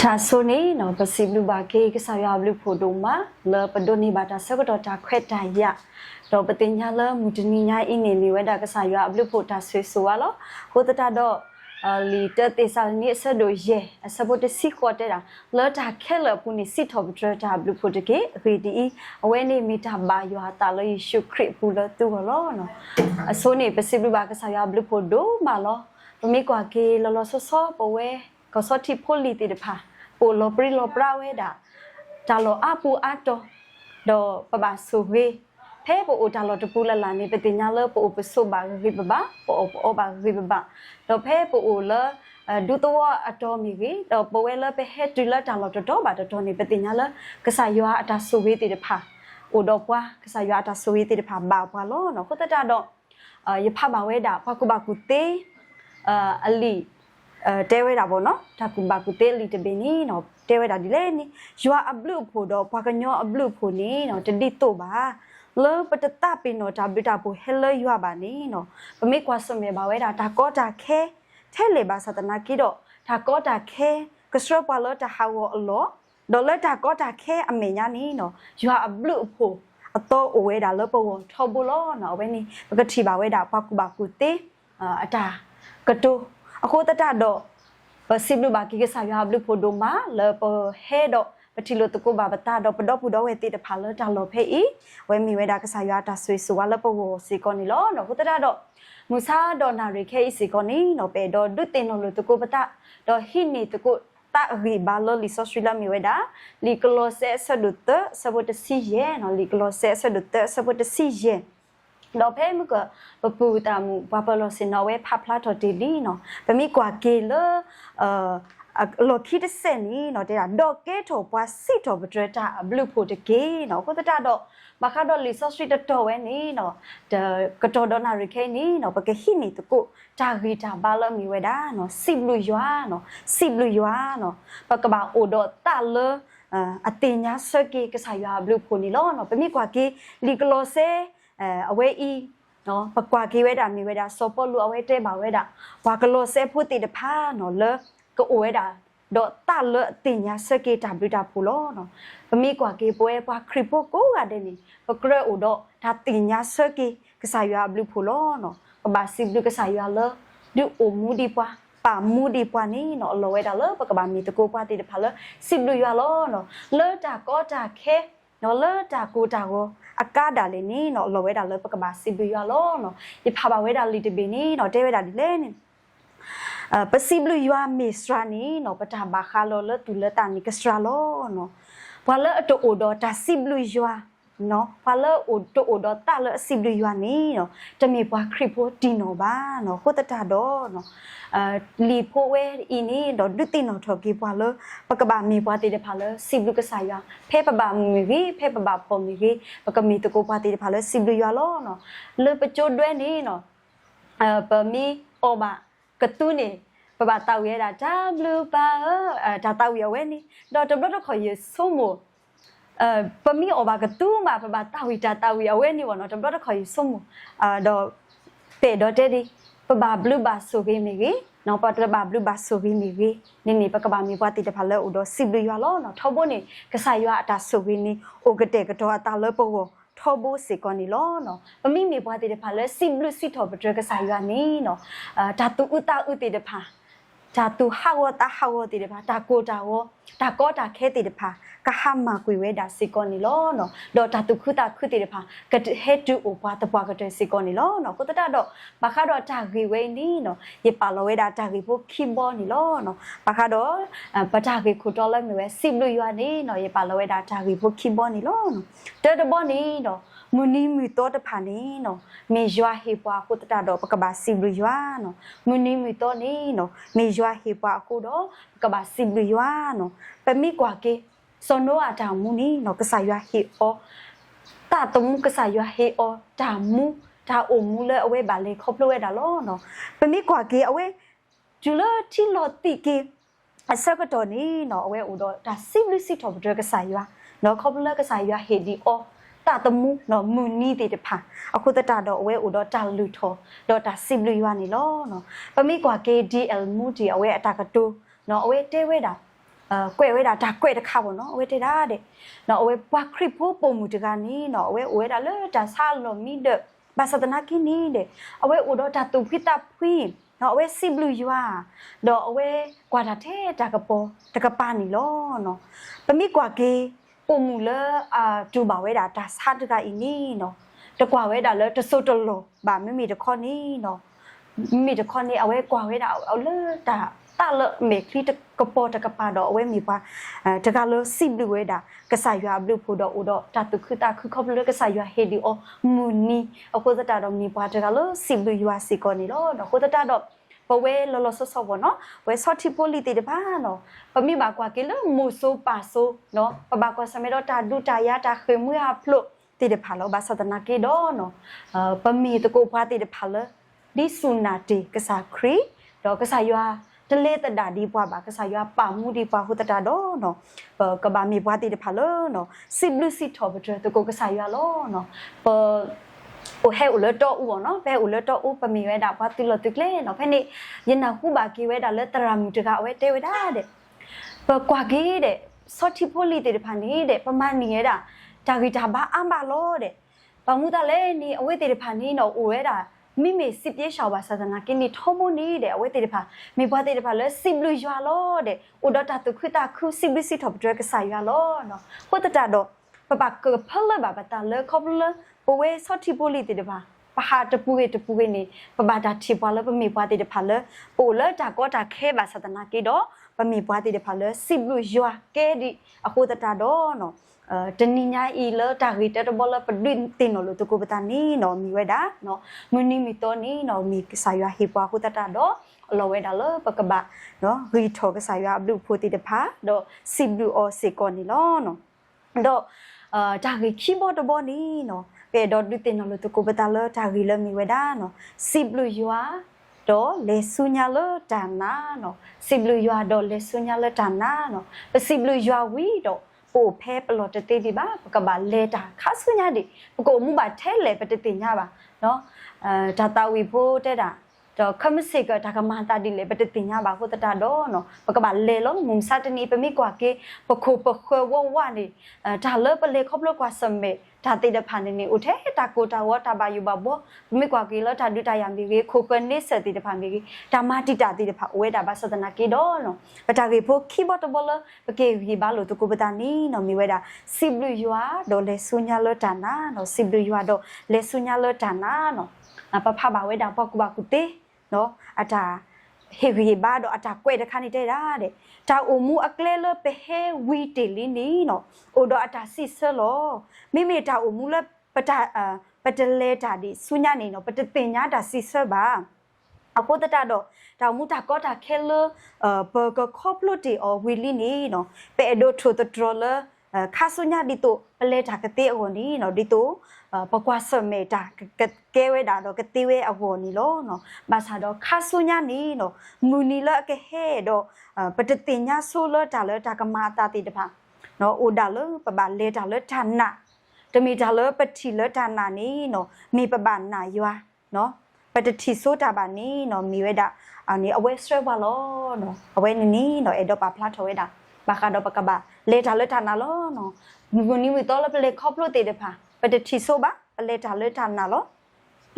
ta soni no pasiblu ba ke ke sa ya blu photo ma le padoni ba ta sa ko ta khwet ta ya do patinya le mudini nya ini ni we da ke sa ya blu photo ta swe so wa lo ho ta do li te te sa ni sa do ye sa bo te si ko te da le ta khe le pu ni si tho btra ta blu photo ke re di awe ni mi ta ba yo ta le yeshu khrit pu le tu lo no soni pasiblu ba ke sa ya blu photo ma lo mi kwa ke lo so so po weก็สอที่พลีติดพาปูโลปริโลปราเวดาจาโลอาปูอาโตดอปะบาสุเวเทปูจาโลตปูละลานี่ปฏิญาเลปูปสุบาริบะปูอบาริบะดอเพปูเลดูตัวอตอมีวิดอปเวเลไปเฮตุละจาโลตโตบาตโตนี่ปฏิญาเลกษายะอัตสุเวติดพาอุดอกว่ากษายะอัตสุเวติดพาบาพาโลเนาะก็ตะดอยพาบาเวดาพากุบากุเตอลีတဲဝဲတာပေါ့နော်ဒါကူဘာကူတဲလီတပင်းနီနော်တဲဝဲတာဒီလေနီရွာအဘလူဖို့တော့ဘာကညောအဘလူဖို့နီနော်တတိတော့ပါလောပတတပင်းနော်ဒါဘတာဖို့ဟဲလရွာပါနီနော်ပမေကွာစမေဘာဝဲတာဒါကောတာခဲထဲလေပါသတနာကီတော့ဒါကောတာခဲကစရပါလောတာဟာဝအလောဒေါ်လက်တာကောတာခဲအမေညာနီနော်ရွာအဘလူဖို့အတော့အဝဲတာလောပဝထောဘူးလောနော်ဝဲနီပကတိပါဝဲတာဘာကူဘာကူတေအတာကတူအခုတတတော့ပစိဘလူဘာကိကဆာရဘလူဖိုဒိုမာလေပဟဲတော့ပတိလိုတကူဘာဘတာတော့ပတော့ပူတော့ဝဲတိတဖာလတာလောဖေးဝဲမီဝဲတာကဆာရတာဆွေဆွာလပဝစီကောနီလောနော်ခုတတတော့မူဆာဒေါ်နာရီခဲစီကောနီနော်ပေတော့ဒုတင်နော်လိုတကူပတာတော့ဟိနီတကူတာရီဘာလောလီဆိုဆွီလာမီဝဲတာလီကလောဆဲဆဒုတဆဘတ်စီယေနော်လီကလောဆဲဆဒုတဆဘတ်စီယေတော့ဖဲမကပပူတာမူဘာပလောစင်နော်ဝဲဖဖလာတော်တီလီနော်ပမိကွာကေလလောခိတစနီနော်တဲ့ဒေါ်ကဲထောပွားစစ်တော်ပဒရတာဘလူဖို့တကေနော်ကိုတတတော့မခါတော့လီဆော့စထရီတတော်ဝဲနီနော်တကတော်ဒေါ်နာရီခဲနီနော်ပကဟိနီတကိုတာဂီတာဘာလမီဝဲတာနော်စစ်ဘလူရွာနော်စစ်ဘလူရွာနော်ပကဘာအိုဒေါ်တာလအတင်ညာစကေကဆာရွာဘလူဖို့နီလောနော်ပမိကွာကေလီကလောဆဲအဝဲဤနော်ပကွာကေဝဲတာမီဝဲတာစောပေါ်လူအဝဲတဲပါဝဲတာဘာကလောဆဲဖို့တိတဖာနော်လေကိုဝဲတာတော့တာလတင်ညာစကေတာဘီတာဖူလောနော်ပမိကွာကေပွဲပွားခရစ်ပိုကိုကတဲ့နီပကရအိုတော့ဒါတင်ညာစကေကဆာရွာဘလူဖူလောနော်ပဘာစီဘလူကဆာရွာလေဒူအိုမူဒီပွားပါမူဒီပွားနီနော်လောဝဲတာလေပကဘာမီတကိုပွားတိတဖာလေစီဘလူရွာလောနော်လေတာကောတာခဲနော်လေတာကိုတာကိုအကားဒါလေးနီနော်လောဝဲတာလောပကဘာစီဘရွာလောနော်ဒီဖာဘဝဲတာလီတပီနီနော်တဲဝဲတာဒီလဲနီပစီဘရွာမေစရာနီနော်ပတာဘာခါလောလတူလတာနီကစရာလောနော်ဘာလအတိုအိုဒေါ်တာစီဘရွာနော်ဘာလအိုတိုအိုဒေါ်တာလစီဘရွာနီနော်တမေပွားခရစ်ဖို့ဒီနော်ဘာနော်ကိုတတာတော့နော်လီဖိုဝဲအင်းနီတော့ဒုတိနော်ထော်ကေပွားလပကဘာမေပွားတေတဖာလစီဘလူကဆာယာဖဲပဘာမီဗီဖဲပဘာပေါ်မီဗီပကမီတကိုပွားတေတဖာလစီဘလူရွာလောနော်လေပချိုဒွဲနီနော်ပမီအိုဘာကတူနေပဘာတောက်ရဲတာဒါဘလူပါဒါတောက်ရဝဲနီတော့တဘတော့ခေါ်ရဆိုမိုပမီအိုဘာကတူမှာပဘာတောက်ဝီတာတောက်ရဝဲနီဘောနော်တဘတော့ခေါ်ရဆိုမိုတော့ပေတော့တဲ့ဒီပဘာဘလူဘာဆိုကေမီကြီးနော်ပတ်တဘာဘလူဘာဆိုကေမီကြီးနင်းနေပကဘာမီပွားတိတဖာလဲဥတော့စီဘလူရွာလောနော်ထောဖို့နေကဆာရွာအတာဆိုကေနီအိုကတဲ့ကတော့အတာလဲပေါ်ထောဖို့စေကောနီလောနော်ပမိမီပွားတိတဖာလဲစီဘလူစီထောပဒရကဆာရွာနီနော်ဒါတူဥတာဥတိတဖာဒါတူဟာဝတာဟာဝတိတဖာဒါကိုတာဝဒါကောတာခဲတိတဖာကဟာမကွေဝဲတာစေကောနီလောနော်တော့ဒါတူခုတာခုတိတဖာကဟဲတူအိုပွားတပွားကတဲ့စေကောနီလောနော်ကိုတတတော့ဘာခါတော့ဒါဂီဝဲနီနော်ရေပါလောဝဲတာဒါဂီဖို့ခိဘောနီလောနော်ဘာခါတော့ပဒါဂီခုတော်လဲမြဲစိဘလူရွာနီနော်ရေပါလောဝဲတာဒါဂီဖို့ခိဘောနီလောနော်တဲ့တဘောနီနော်မူနီမီတော့တဖာနီနော်မေရွာဟေပွားကိုတတတော့ပကဘာစိဘလူရွာနော်မူနီမီတော့နီနော်မေရွာဟေပွားကိုတော့ပကဘာစိဘလူရွာနော်ပမိကွာကေစောနောအတာမူနီနော်ကဆာရွာဟေအောတာတမှုကဆာရွာဟေအောတာမူတာအုံမူလဲအဝဲပါလေခေါပလွဲတာလောနော်ပမိကွာကေအဝဲဂျူလတီလော်တီကေအစကတော်နီနော်အဝဲဦးတော့ဒါစိဘလူစီထောပဒရကဆာရွာနော်ခေါပလွဲကဆာရွာဟေဒီအောတာတမှုနော်မူနီတေတဖာအခုတတတော့အဝဲဦးတော့တာလူထောတော့ဒါစိဘလူရွာနီလောနော်ပမိကွာ KDL မူတီအဝဲအတာကတူနော်အဝဲတဲဝဲတာ ကွဲဝဲတာဒါကွဲတစ်ခါပေါ့နော်အဝဲတေတာတဲ့နော်အဝဲပွားခရစ်ဖို့ပုံမှုတကနီနော်အဝဲတာလေဒါဆာလောမီဒဘာစတနာကိနီတဲ့အဝဲဥတော့ဒါတူခိတာဖွီနော်အဝဲစီဘလူယွာတော့အဝဲကွာတာတဲ့ဒါကပေါ်တကပါနီလောနော်ပမိကွာကေပုံမှုလေတူပါဝဲတာဒါဆာတကအင်းနီနော်တကွာဝဲတာလေတဆုတ်တလောဘာမိမိတခေါနီနော်မိတခေါနီအဝဲကွာဝဲတာအလေတာတာလမေခရီတကပေါ်တကပါတော့အဝဲမိပါတကလို့စီဘလူဝဲတာကဆာရွာဘလူဖို့တော့ဥတော့တတုခတာခခေါပလကဆာရွာဟေဒီအောမူနီအခုတတာတော့မိပါတကလို့စီဘလူရွာစီကောနီလို့တော့ခုတတာတော့ပဝဲလောလောဆောဆောဘောနော်ဝဲဆော့တီပိုလီတေတပါနော်ပမိပါကွာကေလမူဆိုပါဆိုနော်ပပါကွာစမေတော့တာဒူတာယာတာခေမွေအဖလို့တေတဖာလောဘာသဒနာကေတော့နော်ပမိတကိုဖွာတေတဖာလဒီဆုနာတေကဆာခရီတော့ကဆာရွာတလေတတာဒီပွားပါကဆာရွာပါမှုဒီပွားဟုတ်တတာတော့နော်ကဘာမီပွားတေတဖာလောနော်စစ်ဘလူစစ်ထောဘတကိုကဆာရွာလောနော်โอเฮอุลโตอูเนาะเปอุลโตอูปะมีเวดาปะติโลติกเลเนาะเพ่นี่ยินนาฮูบากีเวดาเลตรามุตกะเวเตเวดาเดปะกว่ากีเดซอติโพลิเตพานี่เดปะมานี่เดตากีตาบาอัมบาโลเดปะมุตะเลนี่อเวเตพานี่เนาะอูเวดาမိမေစစ်ပြေရှောက်ပါသာသနာကင်းနေထုံးမနေတဲ့အဝဲတေတဖာမိဘတေတဖာလဲစစ်ဘလူရွာလို့တဲ့ဥဒတာတခွတာခုစစ်ဘစစ်ထော်ပဒရကဆာရွာလို့နော်ဟုတ်တတာတော့ပပကဖလဘာဘတာလဲခေါပလပဝဲဆော့တီပိုလီတေတဖာပဟာတပူကေနေပပတာတီပွားလဲပမိဘတေတဖာလဲပိုလဲတာကောတာခဲပါသာသနာကေတော့ပမိဘတေတဖာလဲစစ်ဘလူရွာကဲဒီအခုတတာတော့နော်တနိညာဤလတာဂီတတဘလပဒင်းတင်လို့တကူပတနီနော်မီဝဲတာနော်မနီမီတိုနီနော်မီဆာယဟေပွားခုတတာတော့လောဝဲတာလပကဘာနော်ဂီထောကဆာယဘလူဖိုတီတဖာတော့စီဘလူအောစေကောနီလောနော်တော့တာဂီခီဘောတဘောနီနော်ပေတော့ဒီတင်လို့တကူပတလတာဂီလမီဝဲတာနော်စီဘလူယွာတော့လေဆူညာလတာနာနော်စီဘလူယွာတော့လေဆူညာလတာနာနော်ပစီဘလူယွာဝီတော့โอ้แพ้ปลอดเตดิบ้าปกบาเลตาคัสญาดิปกมุบาเทเลปตติญาบาเนาะดาตาวิโพเตดาတော့ခမစေကဒါကမာတာဒီလေပတတင်ညာပါဟုတ်တတာတော့နော်ပကပါလေလုံးမုံစတနီပမိကွာကေပခိုပခွဝဝနေဒါလပလေခေါပလကွာစမေဒါတိတဖာနေနေဥထဲတာကိုတာဝတာပါယူပါဘောပမိကွာကေလဒါဒုတယံဒီကေခိုကနေစတိတဖာမေကေဒါမတိတာတိတဖာဝဲတာပါစဒနာကေတော့နော်ပတာကေဖိုခီဘောတဘလပကေဝီပါလို့တကူပတာနီနော်မိဝဲတာစီဘလူယွာတော့လေဆုညာလတာနာနော်စီဘလူယွာတော့လေဆုညာလတာနာနော်ပဖပါဝဲတာပကူပါကူတေနော်အတာဟေဂီဘာတော့အတာကွဲတခါနေတဲ့တာတဲ့တာအမှုအကလဲလပဟဲဝီတေလင်းနီနော်အိုတော့အတာစစ်ဆလောမိမိတာအမှုလပတာပတလဲတာဒီဆုညာနေနော်ပတပညာတာစစ်ဆပါအခုတတာတော့တာမူတာကောတာခဲလဘဂခေါပလိုတီအော်ဝီလီနီနော်ပေဒိုထိုတထရလခါဆုညာဒီတိုပလဲတာကတဲ့အော်နီနော်ဒီတိုပကွာစမေတာကဲဝဲတာတော့ကတိဝဲအဘောနီလောနော်ဘာသာတော့ခါဆုညာနီနော်မူနီလကဟဲတော့ပတတင်ညာဆိုလတာလတာကမာတာတိတဖာနော်အိုဒါလပပလေတာလဌာနတမီတာလပတိလဌာနနီနော်မိပပနာယွာနော်ပတတိဆိုတာပါနီနော်မိဝဲတာအနေအဝဲစရပါလောနော်အဝဲနီနော်အဲ့တော့ပါဖလာထောဝဲတာဘာကတော့ပကပါလေတာလဌာနလောနော်မူနီမီတော့လပလေခေါပလို့တေတဖာပတတိဆိုပါပလေတာလေတာနာလော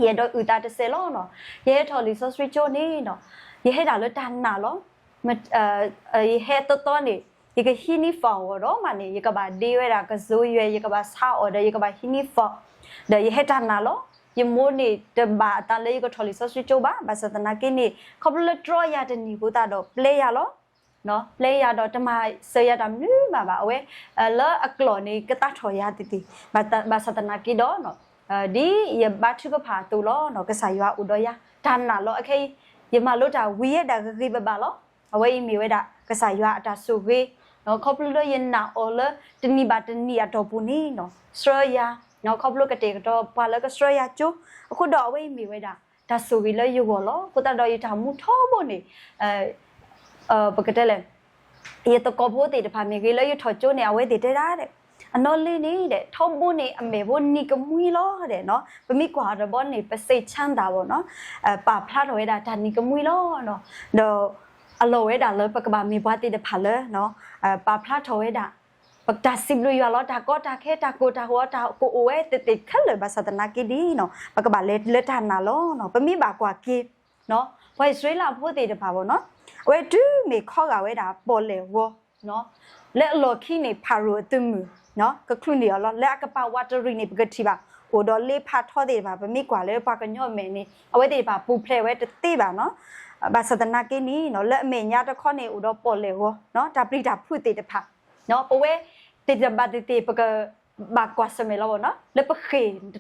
ယေတော့ဥတာတဆဲလောနော်ယေထော်လီဆိုစရီချိုနေနော်ယေဟဲတာလေတာနာလောမယေဟဲတော့နေယေကဟီနီဖောရောမနေယေကဘာဒီဝဲတာကဇိုးရွဲယေကဘာဆာအော်ဒယေကဘာဟီနီဖောဒါယေဟဲတာနာလောယမိုးနေတဘာတန်လေးကထော်လီဆိုစရီချိုပါဘာစတနာကိနေခေါပလဒရယာတနီကိုတာတော့ပလေယာလောနော် player တော့တမဆေရတာမြူးမှာပါအဝဲလောအကလော်နေကတထော်ရတီတီဘာစတနာကီတော့နော်ဒီရဘတ်ချုကဖာတူလောနော်ကဆာရွာဥဒရဒါနာလောအခေယမလို့တာဝီရတာဂိဘဘာလောအဝဲမီဝဲတာကဆာရွာအတာဆူဝေနော်ခေါပလရယနာအော်လတနီဘာတနီအတော့ပူနီနော်စရယာနော်ခေါပလကတေကတော့ပါလကစရယာကျိုအခုတော့အဝဲမီဝဲတာဒါဆူဝီလယူဘောလောကိုတတော်ရတာမူထောဖို့နေပကတဲ့လေရတကောဖို့တေတဖာမေကြီးလည်းရထော်ကျိုးနေအဝဲတေတဲ့တဲ့အနော်လေးနေတဲ့ထောက်ဖို့နေအမေဖို့နီကမွီလောတဲ့နော်ပမိကွာရဘောနေပစိတ်ချမ်းသာပေါ့နော်ပါဖလာတော်ရတာဒါနီကမွီလောနော်တော့ อโลเวดาเลยปกบามีปาติเดพาเลยเนาะปาพลาโทเวดาปกตาสิบลุยล้อตาก็ตาแค่ตาโกตาหัวตาโกโอเวติดขั้นเลยบาสัตนากีดีเนาะปกบาเลทานนาโลเนาะปมีบากว่ากีเนาะพออิสราเอลพูดติเดพาบ่เนาะเวดูมีข้อกาเวดาปอเลวเนาะและโลคีในพารุตุมือเนาะก็คลุนเดียวล้อและกระเป๋าวัตถุในปกติบ่าโอดอลเลพาทอเดบ่าปมีกว่าเลยปากันย่อแม่นี่เอาไว้เดบ่าปูเพลไว้ติบ่าเนาะบาสัตนากีนี้เนาะและเมียตะข้อในอุดอปอเลวเนาะตาปริดาพูดติเดพาเนาะปเวติดบัดติปกบากกว่าสมัยเราเนาะแล้วปะเข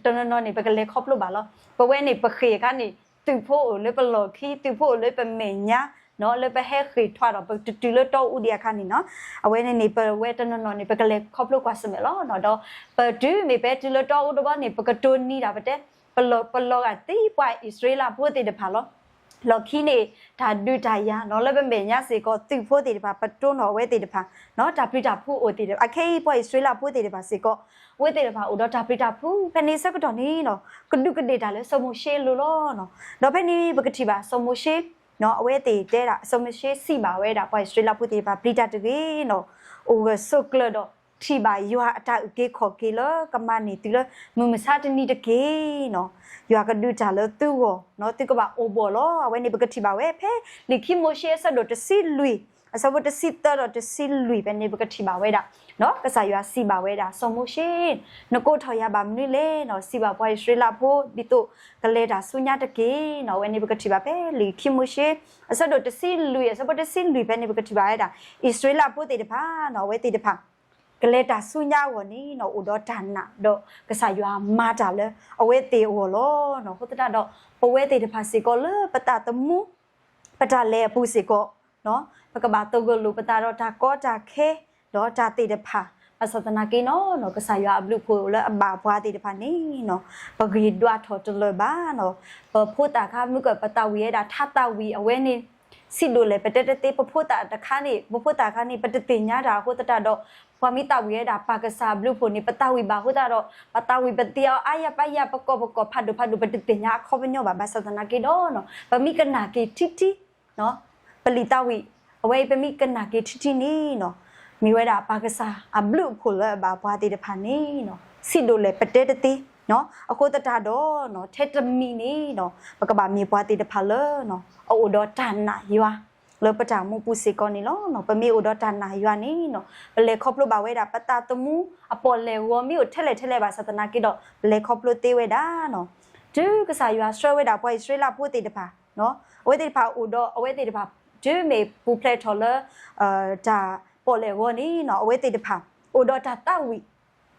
ตอนนั้นนี่ปกเลยครอบลูกบ่าเราปเวนี่ปะเขกันนี่ตึงโพเลยปะโลคีตึงโพเลยปะเมียเนาะเลยไปให้ขีดทอดออกไปจุดเลยโตอุเดียคันนี่เนาะเอาไว้ในนี่เปิดเวทนนนี่เปิดกระเล็กครอบลูกกว่าสมัยแล้วเนาะดอเปิดดูมีไปจุดเลยโตอุดบ้านนี่เปิดกระตุ้นนี่ดาบเต้เปิดอ่ะตีไปอิสราเอลพูดติดพาล้อเราขี้นี่ถ้าดูใจยาเนาะเลยเป็นเมียสิก็ตึงพูดติดพาประตูเนาะเวติดพาเนาะถ้าพิจารพูดอุติดอะแค่ไปอิสราเอลพูดติดพาสิก็เวติดพาอุดถ้าพิจารพูดเป็นนี่สักตอนนี้เนาะก็ดูกันดีแต่เลยสมุเชลุล้อเนาะเราเป็นนี่ปกติบ่าสมุเชเนาะเวทีเจระสมัยเชื่อสีบ่าวเวดาพออิสราเอลพูดที่บ่าปริจาตรีเนาะโอ้ก็สุกเลยดอกที่บ่าอยู่หาตาอุเกขอเกลกำมันนี่ติเลยมึงไม่ทราบที่นี่ตะเกเนาะอยู่ก็ดูจ่าเลยตัวเนาะติก็บ่าโอโบล้อเอาไว้ในปกติบ่าวเวเพลิขิโมเชสะดดสิลุยสมมุติสิตดสิลุยเป็นในปกติบ่าวเวดาเนาะก็สายอยู่สีบ่าวเวดาสมมุตินก็ทอยาบ่ามนี่เลยเนาะสีบ่าวพออิสราเอลพูดดิตุก็เลยดาสุญญาตะเกเนาะไว้ในปกติบ่าวเพลิขิโมเชสะดดสิลุยสมมุติสิลุยเป็นในปกติบ่าวเวดาอิสราเอลพูดติดพาเนาะเวติดพาก็เลยดาสุญญาวนี่เนาะอุดรทันน่ะดอกก็สายอยู่มาจ่าเลยเอาเวติโอโลเนาะพุทธะดอกปเวติดพาสิก็เลยปตาตมูปตาเลปูสิก็เนาะปกบาตกลูปตาดอตาก็จาเคดอจาติดพาอาสัตนากีเนาะก็สายบลูโพและบาพวาติดพานี่เนาะปกรีดวาทอจเลยบ้าเนาะพูดตาค่ะมึงก็ปตาวีดาทัตตาวีเอาไว้นี่สิดูเลยปเตตพูดตาตะค่ะนี่พูดตาค่ะนี่ปตติญญาดาพูดตาดอกความมิตาวีดาปากษาบลูโพนี่ปตาวีบาพูดตาดอกปตาวีปเตียวอายะปายะปกพัดปตติญญาข้อเป็นโยบาสัตนากีเนาะปมีกันนากีทิเนาะปลิตาวีเอาไว้ปมีกันนากีทินี่เนาะมีเวลาปากษาบลูโพละบาพวาติดพานี่เนาะสิดูเลยปเตตเนาะอโคตตาดอเนาะเทตมีนี่เนาะปกบามีพวาติดพาเลเนาะเอาอุดรทานนะยัวเลยประจามูปุสิกอนี่เนาะเนาะปมีอุดรทานนะยัวนี่เนาะเปเลครอบลูบาเวดาปตาตมูอปอเลวมีอุเทเลบาสัตนากิดเปเลครอบลูเตเวดาเนาะจื้อกษายัวสเวดาพออิสราเอลพูดติดพาเนาะเวติดพาอุดเอาไว้ติดพาจื้อเมปูเพลทอลจาปอเลวนี่เนาะเอาไว้ติดพาอุดตาตาวิ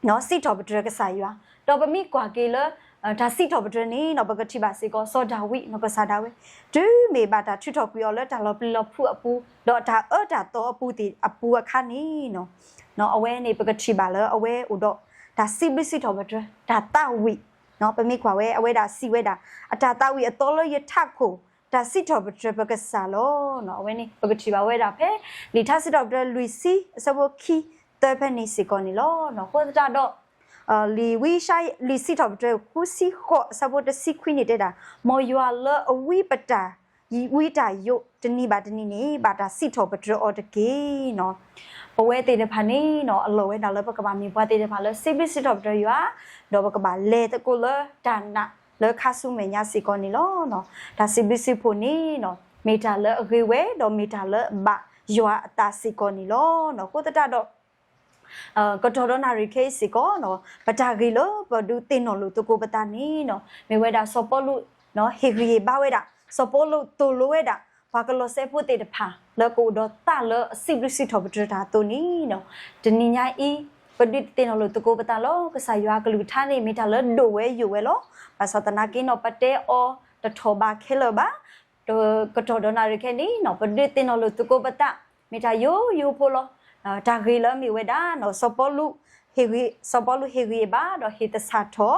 เนาะสิทอปตรกษายัวดอกปมีกว่าเกลดาสิทอปตรนี่เนาะปกติบาสิก็โซดาวิเนาะก็ซาดาเวจื้อเมบาตาชุทอกุยอลตาลอปลอพูอปูดอกตาตาโตอปูติอปูอะคันนี่เนาะเอาไว้ในปกติบาเลเอาไว้อุดดาสิบิสิทอปตรดาตาวิเนาะปมีกว่าเวเอาไว้ดาสิเวดาอตาตาวิอตอลยทักโคดาสิทอปตรปกษาโลเนาะเอาไว้นี่ปกติบาเวดาเพลิทัสิทอปตรลุยซีสบคีเตอเพนิสิกอนิโลเนาะโคตรดอกลีวิชัยลีสิทอบเจอคุสิโคสบดสิควินิเดดามอยัวเลอวิปตายีวิตายุตนีบาตนีนี่บาตาสิทอบเจออตเกเนาะปเวติเดพานี่เนาะอโลเวดาเลปกบามีปติเดพาเลสิบิสิทอบเจอยัวดอปกบาเลตะกุเลดานะเลคาสุเมญาสิกอนิโลเนาะดาสิบิสิโพนี่เนาะเมตาเลอริเวดอเมตาเลบะยัวตาสิกอนิโลเนาะโคตตาดก็ทอดนาริเคสิก็เนาะปะจากิโลปดูตินโนลุตุโกปตานีเนาะเมเวดาสปอลุเนาะเฮรีบาเวดาสปอลุตุโลเวดาพากโลเซพูติเดพาแล้วก็ดอตาเลสิบริสิทอบจตาตัวนี้เนาะจนิญาอีปดิตินโนลุตุโกปตาโลก็สายากลุทานีมิตาเลดูเวอยู่เวโลภาษาตนากิโนปะเตโอตะโทบาเคเลบาก็ทอดนาริเคนี้เนาะปดิตินโนลุตุโกปตามิตายูโพโลตากีเลมีเวดาเนาะสปอลุเฮรีบาดอฮิตสาทอ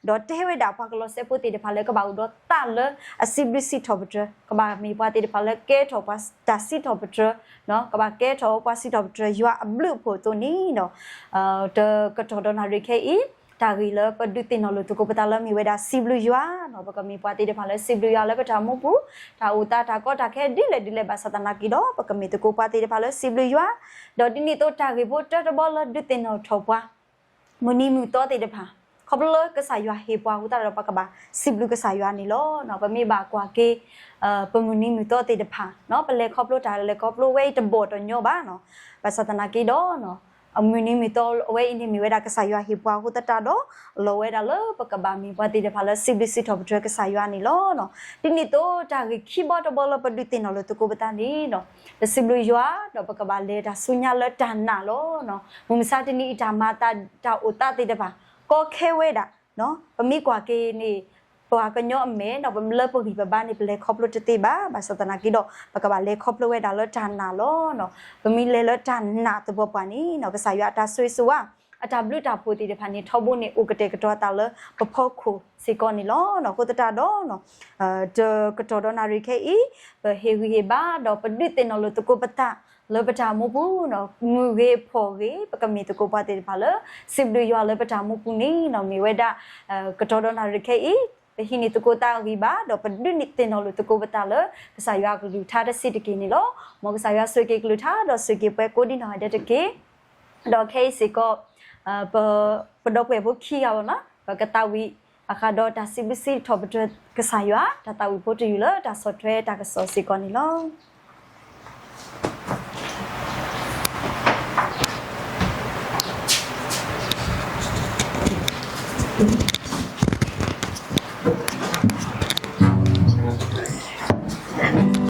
ดอเทเวดาพากโลเซปุติเดพาเลก็บาอุดตาเลอซิบริสิทอบเจก็บามีปาติเดพาเลเกทอปัสตาสิทอบเจเนาะก็บาเกทอปัสสิทอบเจยัวบลูโพตัวนี้เนาะเดก็ทอดนาริเคอีท ตากีเลปดุตินอลุตุโกปตาเลมีเวดาซิบลุยัวเนาะปกมีปาติเดพาเลซิบลุยัวเลปตามุปุตาอุตาตาก็ตาแค่ดิเลบาสตานากิโดปกมีตุโกปาติเดพาเลซิบลุยัวดอดินิโตตากีโบตตะบอลดุตินอทอปวามุนีมุโตติเดพาขบเลกษายัวเฮปวาอุตาเราปกบาซิบลุกษายัวนี่โลเนาะปมีบากว่าเกปมุนีมุโตติเดพาเนาะปเลขบโลตาเลขบโลเวตโบตโยบ้าเนาะบาสตานากิโดเนาะAmuni mitol away ini miweda kesayua hipwa hutatado loweda lo pakaba mi pati de phala sibisi top track kesayua ni lo no dini to ta keyboard bolo padutin no lo to ko batani no the siblu yua no pakaba le da sunya lo dana lo no mumisa tini ita mata ta uta ti de ba ko kheweda no pami kwa ke niปว่าก็ย่อมเมเนาะบ่เลิกบ่มีบ้านนี่เป็นเลขอบรถติบ้าบาสตนากิดอกปากบาเลขอบรถเวดาลจานนาโลเนาะบ่มีเลลจานนาตบ่ปานี่เนาะก็สายตาสวยสัวอาตาบลุตาโพติเดพันนี่ทบุนี่อุกเตกตอตาเลปพอคูสิกอนี่โลเนาะโคตตาดอเนาะเจอกตอดอนาริเคอีเฮวีเฮบาดอปดิเตนอลตโกปตาเลปตามุปูเนาะงูเกพอเกปกมีตโกปาติพาเลสิบดูยอเลปตามุปูนี่เนาะมีเวดากตอดอนาริเคอีHini tuko ta riba do padunit tenolo tuko batala saya glu tha da sidiki ni lo mo saya suke glu tha do suke pe ko di na de ke do case ko pa do pe bo khi ya na ba ka ta wi akha do ta sibisi thob ke saya ta ta wi bo tu lo ta software ta ka so si ko ni lo